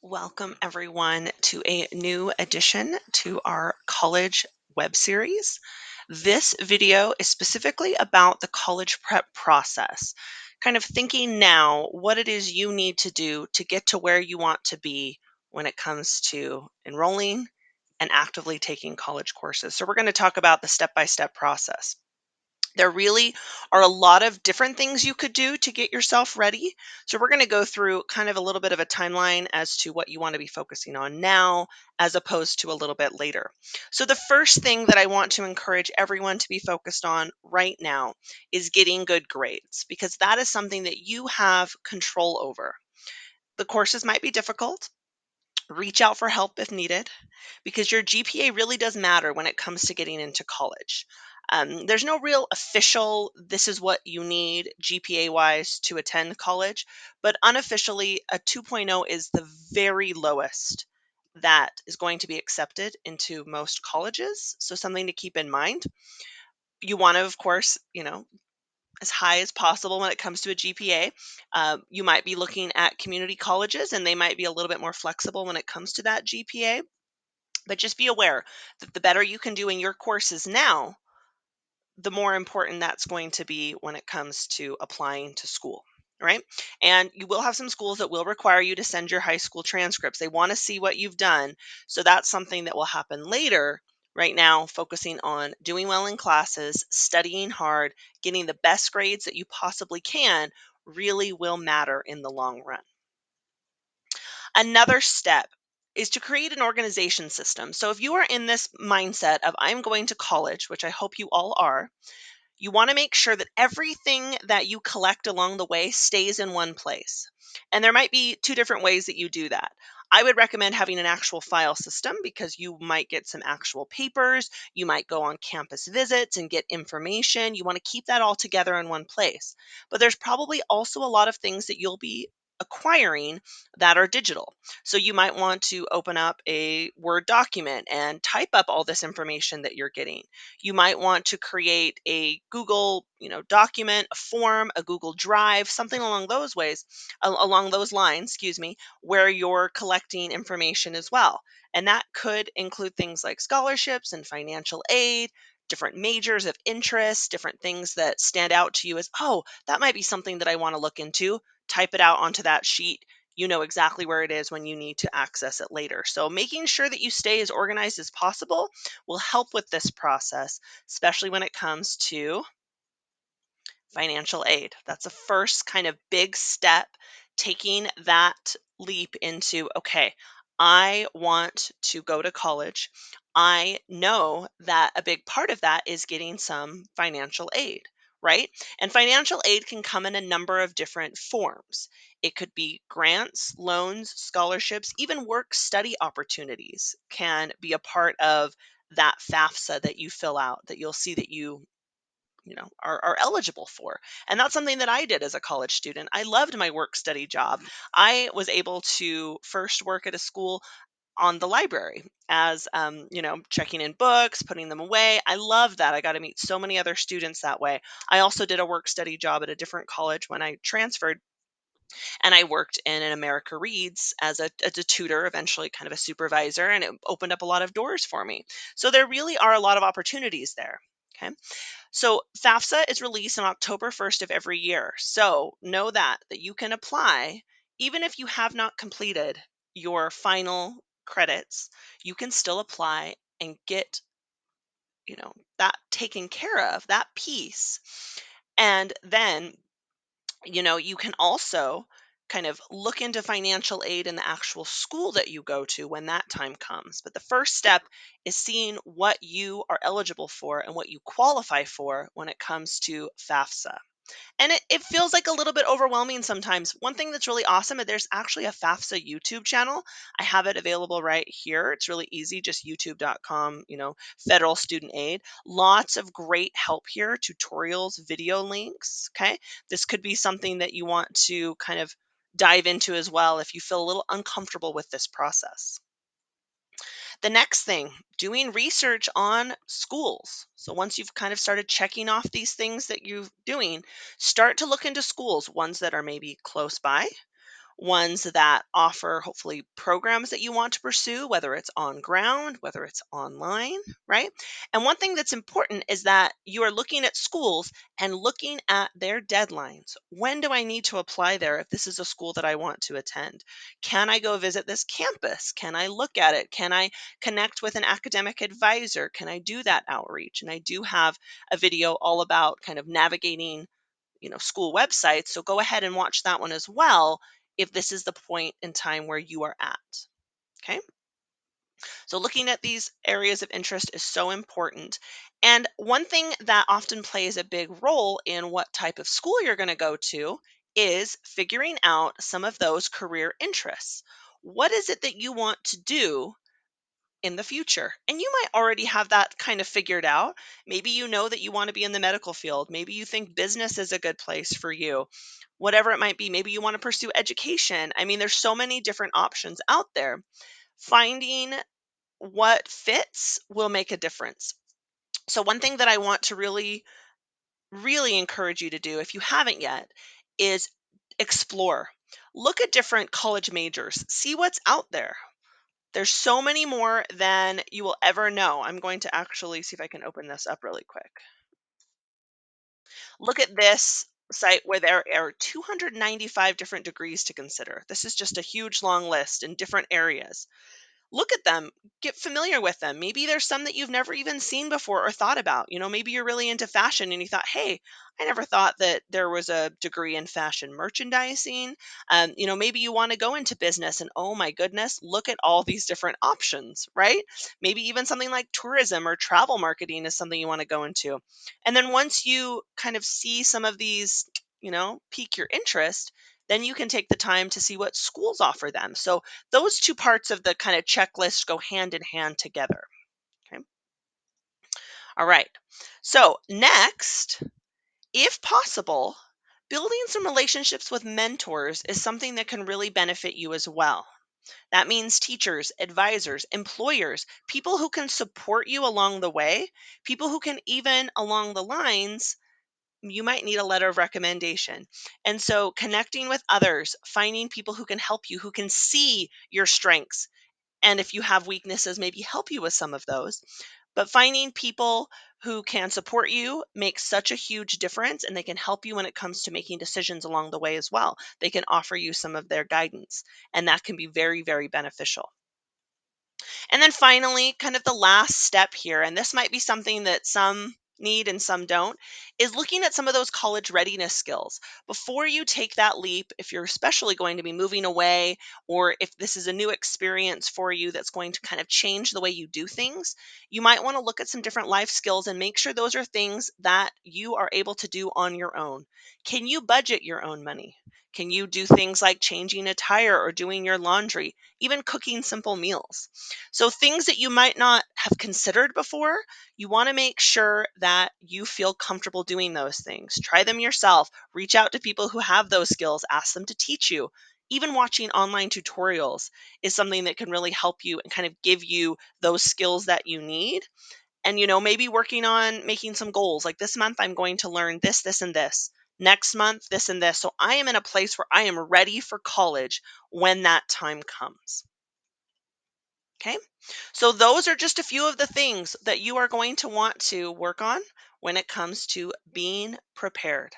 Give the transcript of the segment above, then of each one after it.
Welcome, everyone, to a new addition to our college web series. This video is specifically about the college prep process, kind of thinking now what it is you need to do to get to where you want to be when it comes to enrolling and actively taking college courses. So, we're going to talk about the step by step process. There really are a lot of different things you could do to get yourself ready. So, we're going to go through kind of a little bit of a timeline as to what you want to be focusing on now, as opposed to a little bit later. So, the first thing that I want to encourage everyone to be focused on right now is getting good grades, because that is something that you have control over. The courses might be difficult. Reach out for help if needed, because your GPA really does matter when it comes to getting into college. There's no real official, this is what you need GPA wise to attend college, but unofficially, a 2.0 is the very lowest that is going to be accepted into most colleges. So, something to keep in mind. You want to, of course, as high as possible when it comes to a GPA. You might be looking at community colleges, and they might be a little bit more flexible when it comes to that GPA. But just be aware that the better you can do in your courses now, the more important that's going to be when it comes to applying to school, right? And you will have some schools that will require you to send your high school transcripts. They want to see what you've done. So that's something that will happen later. Right now, focusing on doing well in classes, studying hard, getting the best grades that you possibly can really will matter in the long run. Another step is to create an organization system. So if you are in this mindset of I'm going to college, which I hope you all are, you want to make sure that everything that you collect along the way stays in one place. And there might be two different ways that you do that. I would recommend having an actual file system, because you might get some actual papers. You might go on campus visits and get information. You want to keep that all together in one place. But there's probably also a lot of things that you'll be acquiring that are digital. So you might want to open up a Word document and type up all this information that you're getting. You might want to create a Google, document, a form, a Google Drive, something along those ways, along those lines, excuse me, where you're collecting information as well. And that could include things like scholarships and financial aid, different majors of interest, different things that stand out to you as, oh, that might be something that I want to look into. Type it out onto that sheet. You know exactly where it is when you need to access it later. So, making sure that you stay as organized as possible will help with this process, especially when it comes to financial aid. That's a first kind of big step, taking that leap into, okay, I want to go to college. I know that a big part of that is getting some financial aid, right? And financial aid can come in a number of different forms. It could be grants, loans, scholarships, even work study opportunities can be a part of that FAFSA that you fill out, that you'll see that you are eligible for. And that's something that I did as a college student. I loved my work study job. I was able to first work at a school on the library as checking in books, putting them away. I loved that. I got to meet so many other students that way. I also did a work study job at a different college when I transferred, and I worked in an America Reads as a tutor, eventually kind of a supervisor, and it opened up a lot of doors for me. So there really are a lot of opportunities there. Okay. So FAFSA is released on October 1st of every year. So know that you can apply even if you have not completed your final credits. You can still apply and get, that taken care of, that piece. And then, you can also kind of look into financial aid in the actual school that you go to when that time comes. But the first step is seeing what you are eligible for and what you qualify for when it comes to FAFSA. And it feels like a little bit overwhelming sometimes. One thing that's really awesome is there's actually a FAFSA YouTube channel. I have it available right here. It's really easy, just youtube.com, federal student aid. Lots of great help here, tutorials, video links. Okay. This could be something that you want to kind of dive into as well if you feel a little uncomfortable with this process. The next thing, doing research on schools. So once you've kind of started checking off these things that you're doing, start to look into schools, ones that are maybe close by, ones that offer hopefully programs that you want to pursue, whether it's on ground, whether it's online, right? And one thing that's important is that you are looking at schools and looking at their deadlines. When do I need to apply there if this is a school that I want to attend? Can I go visit this campus? Can I look at it? Can I connect with an academic advisor? Can I do that outreach? And I do have a video all about kind of navigating, school websites. So go ahead and watch that one as well if this is the point in time where you are at. Okay. So looking at these areas of interest is so important. And one thing that often plays a big role in what type of school you're going to go to is figuring out some of those career interests. What is it that you want to do in the future? And you might already have that kind of figured out. Maybe you know that you want to be in the medical field. Maybe you think business is a good place for you. Whatever it might be, maybe you want to pursue education. I mean, there's so many different options out there. Finding what fits will make a difference. So, one thing that I want to really, really encourage you to do, if you haven't yet, is explore. Look at different college majors, see what's out there. There's so many more than you will ever know. I'm going to actually see if I can open this up really quick. Look at this site where there are 295 different degrees to consider. This is just a huge long list in different areas. Look at them, get familiar with them. Maybe there's some that you've never even seen before or thought about. Maybe you're really into fashion and you thought, hey, I never thought that there was a degree in fashion merchandising. Maybe you want to go into business and oh my goodness, look at all these different options, right? Maybe even something like tourism or travel marketing is something you want to go into. And then once you kind of see some of these, pique your interest, then you can take the time to see what schools offer them. So those two parts of the kind of checklist go hand in hand together. Okay. All right. So next, if possible, building some relationships with mentors is something that can really benefit you as well. That means teachers, advisors, employers, people who can support you along the way, people who can even along the lines, you might need a letter of recommendation. And so connecting with others, finding people who can help you, who can see your strengths, and if you have weaknesses, maybe help you with some of those. But finding people who can support you makes such a huge difference, and they can help you when it comes to making decisions along the way as well. They can offer you some of their guidance, and that can be very, very beneficial. And then finally, kind of the last step here, and this might be something that some need and some don't, is looking at some of those college readiness skills. Before you take that leap, if you're especially going to be moving away, or if this is a new experience for you that's going to kind of change the way you do things, you might want to look at some different life skills and make sure those are things that you are able to do on your own. Can you budget your own money? Can you do things like changing a tire or doing your laundry, even cooking simple meals? So, things that you might not have considered before, you want to make sure that you feel comfortable doing those things. Try them yourself, reach out to people who have those skills, ask them to teach you. Even watching online tutorials is something that can really help you and kind of give you those skills that you need. And, maybe working on making some goals like this month, I'm going to learn this, this, and this. Next month, this and this. So I am in a place where I am ready for college when that time comes. Okay. So those are just a few of the things that you are going to want to work on when it comes to being prepared.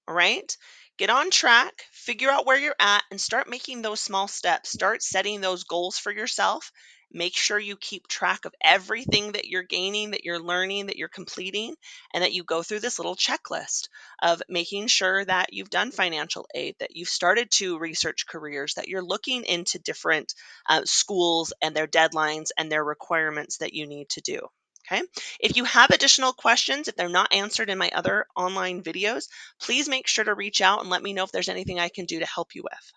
All right. Get on track, figure out where you're at, and start making those small steps. Start setting those goals for yourself. Make sure you keep track of everything that you're gaining, that you're learning, that you're completing, and that you go through this little checklist of making sure that you've done financial aid, that you've started to research careers, that you're looking into different schools and their deadlines and their requirements that you need to do. Okay. If you have additional questions, if they're not answered in my other online videos, please make sure to reach out and let me know if there's anything I can do to help you with.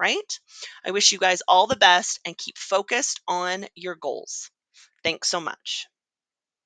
Right? I wish you guys all the best and keep focused on your goals. Thanks so much.